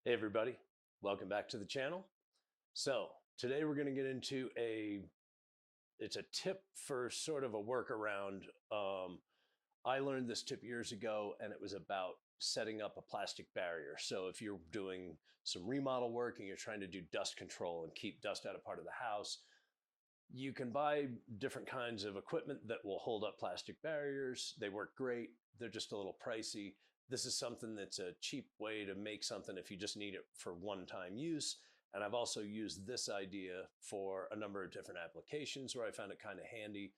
Hey everybody, welcome back to the channel. So today we're going to get into it's a tip for sort of a workaround. I learned this tip years ago and it was about setting up a plastic barrier. So if you're doing some remodel work and you're trying to do dust control and keep dust out of part of the house, you can buy different kinds of equipment that will hold up plastic barriers. They work great. They're just a little pricey. This is something that's a cheap way to make something if you just need it for one-time use. And I've also used this idea for a number of different applications where I found it kind of handy,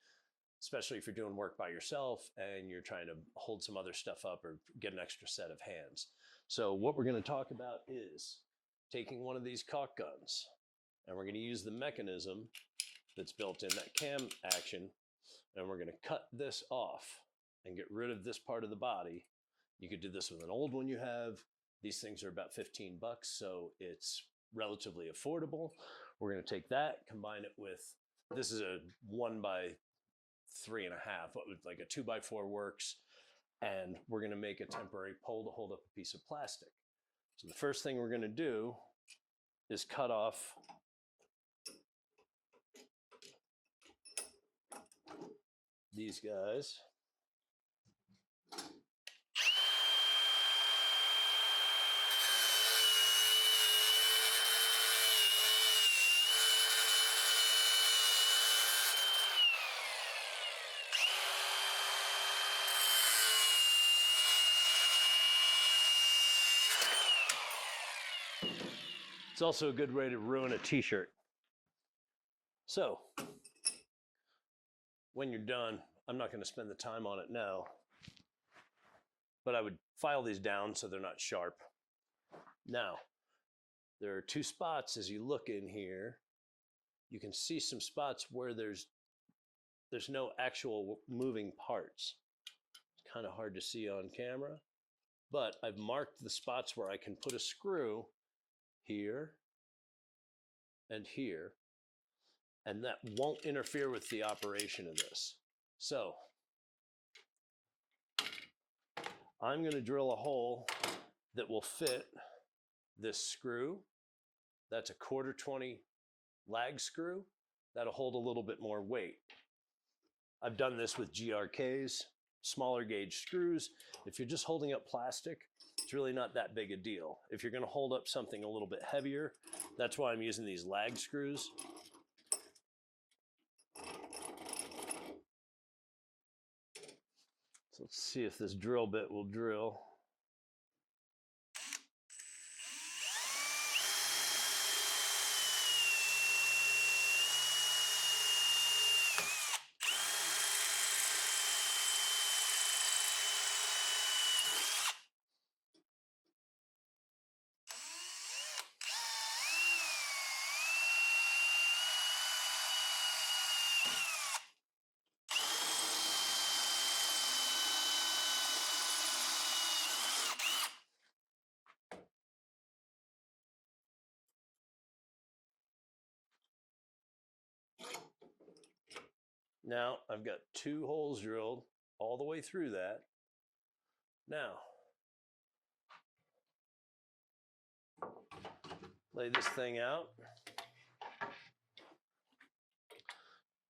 especially if you're doing work by yourself and you're trying to hold some other stuff up or get an extra set of hands. So what we're going to talk about is taking one of these caulk guns, and we're going to use the mechanism that's built in, that cam action, and we're going to cut this off and get rid of this part of the body. You could do this with an old one you have. These things are about 15 bucks, so it's relatively affordable. We're going to take that, combine it with, this is a 1x3.5, like a 2x4 works, and we're going to make a temporary pole to hold up a piece of plastic. So the first thing we're going to do is cut off these guys. It's also a good way to ruin a t-shirt. So when you're done, I'm not going to spend the time on it now, but I would file these down so they're not sharp. Now, there are two spots as you look in here. You can see some spots where there's no actual moving parts. It's kind of hard to see on camera, but I've marked the spots where I can put a screw here and here, and that won't interfere with the operation of this. So I'm going to drill a hole that will fit this screw. That's a 1/4-20 lag screw. That'll hold a little bit more weight. I've done this with GRKs, smaller gauge screws. If you're just holding up plastic, it's really not that big a deal. If you're going to hold up something a little bit heavier, that's why I'm using these lag screws. So let's see if this drill bit will drill. Now I've got 2 holes drilled all the way through that. Now, lay this thing out.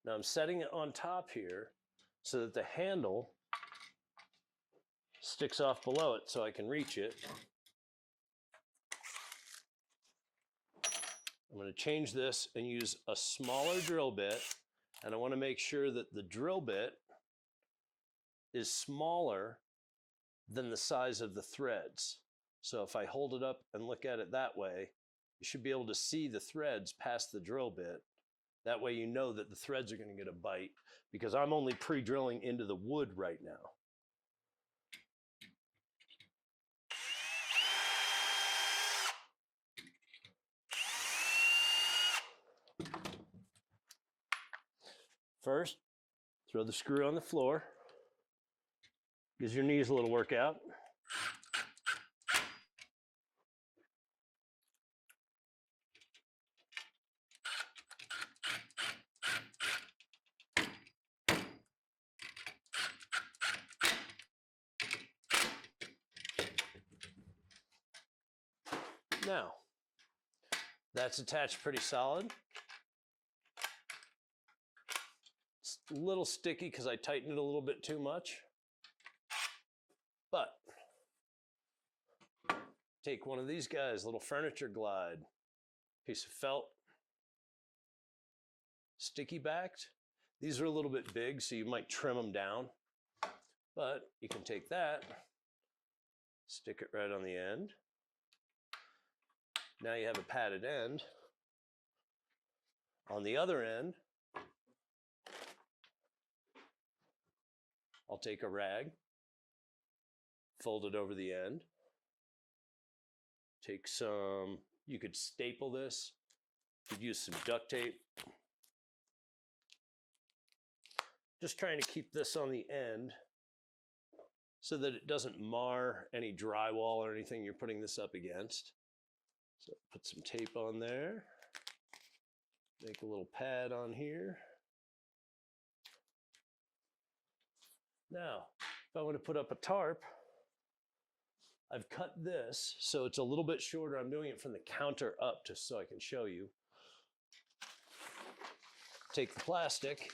Now I'm setting it on top here so that the handle sticks off below it so I can reach it. I'm going to change this and use a smaller drill bit, and I want to make sure that the drill bit is smaller than the size of the threads. So if I hold it up and look at it that way, you should be able to see the threads past the drill bit. That way you know that the threads are going to get a bite, because I'm only pre-drilling into the wood right now. First, throw the screw on the floor. Gives your knees a little workout. Now, that's attached pretty solid. It's a little sticky because I tightened it a little bit too much. But take one of these guys, little furniture glide, piece of felt, sticky backed. These are a little bit big, so you might trim them down. But you can take that, stick it right on the end. Now you have a padded end. On the other end, I'll take a rag, fold it over the end, take some, you could staple this, you could use some duct tape. Just trying to keep this on the end so that it doesn't mar any drywall or anything you're putting this up against. So put some tape on there, make a little pad on here. Now, if I want to put up a tarp, I've cut this so it's a little bit shorter. I'm doing it from the counter up just so I can show you. Take the plastic,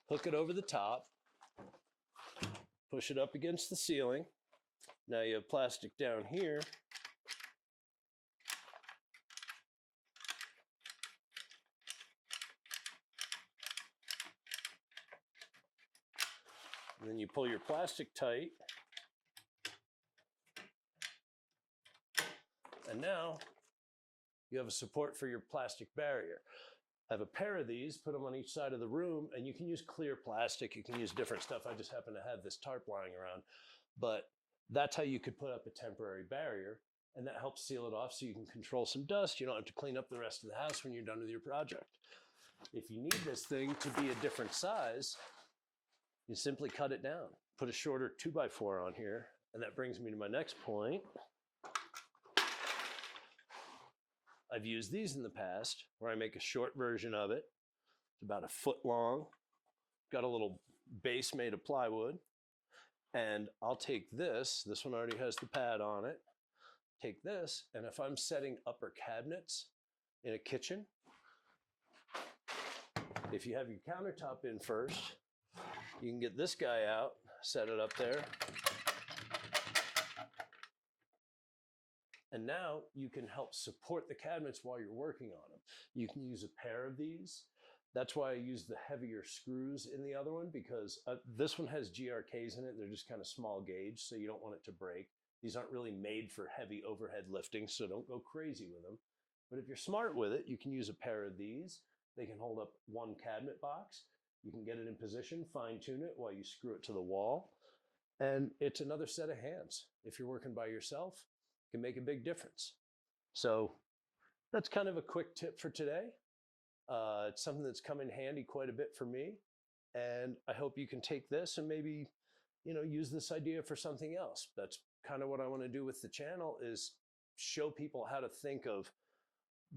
hook it over the top, push it up against the ceiling. Now you have plastic down here. And then you pull your plastic tight. And now you have a support for your plastic barrier. I have a pair of these, put them on each side of the room, and you can use clear plastic, you can use different stuff. I just happen to have this tarp lying around, but that's how you could put up a temporary barrier, and that helps seal it off so you can control some dust. You don't have to clean up the rest of the house when you're done with your project. If you need this thing to be a different size, you simply cut it down. Put a shorter 2x4 on here, and that brings me to my next point. I've used these in the past where I make a short version of it. It's about a foot long. Got a little base made of plywood. And I'll take this one already has the pad on it. Take this, and if I'm setting upper cabinets in a kitchen, if you have your countertop in first, you can get this guy out, set it up there. And now you can help support the cabinets while you're working on them. You can use a pair of these. That's why I use the heavier screws in the other one, because this one has GRKs in it. They're just kind of small gauge, so you don't want it to break. These aren't really made for heavy overhead lifting, so don't go crazy with them. But if you're smart with it, you can use a pair of these. They can hold up one cabinet box. You can get it in position, fine tune it while you screw it to the wall. And it's another set of hands. If you're working by yourself, it can make a big difference. So that's kind of a quick tip for today. It's something that's come in handy quite a bit for me. And I hope you can take this and maybe, use this idea for something else. That's kind of what I want to do with the channel, is show people how to think of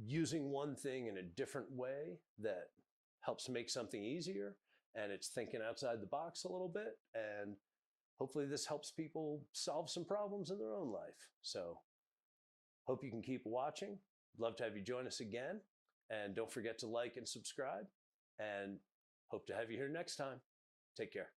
using one thing in a different way that helps make something easier. And it's thinking outside the box a little bit. And hopefully this helps people solve some problems in their own life. So hope you can keep watching. Love to have you join us again. And don't forget to like and subscribe. And hope to have you here next time. Take care.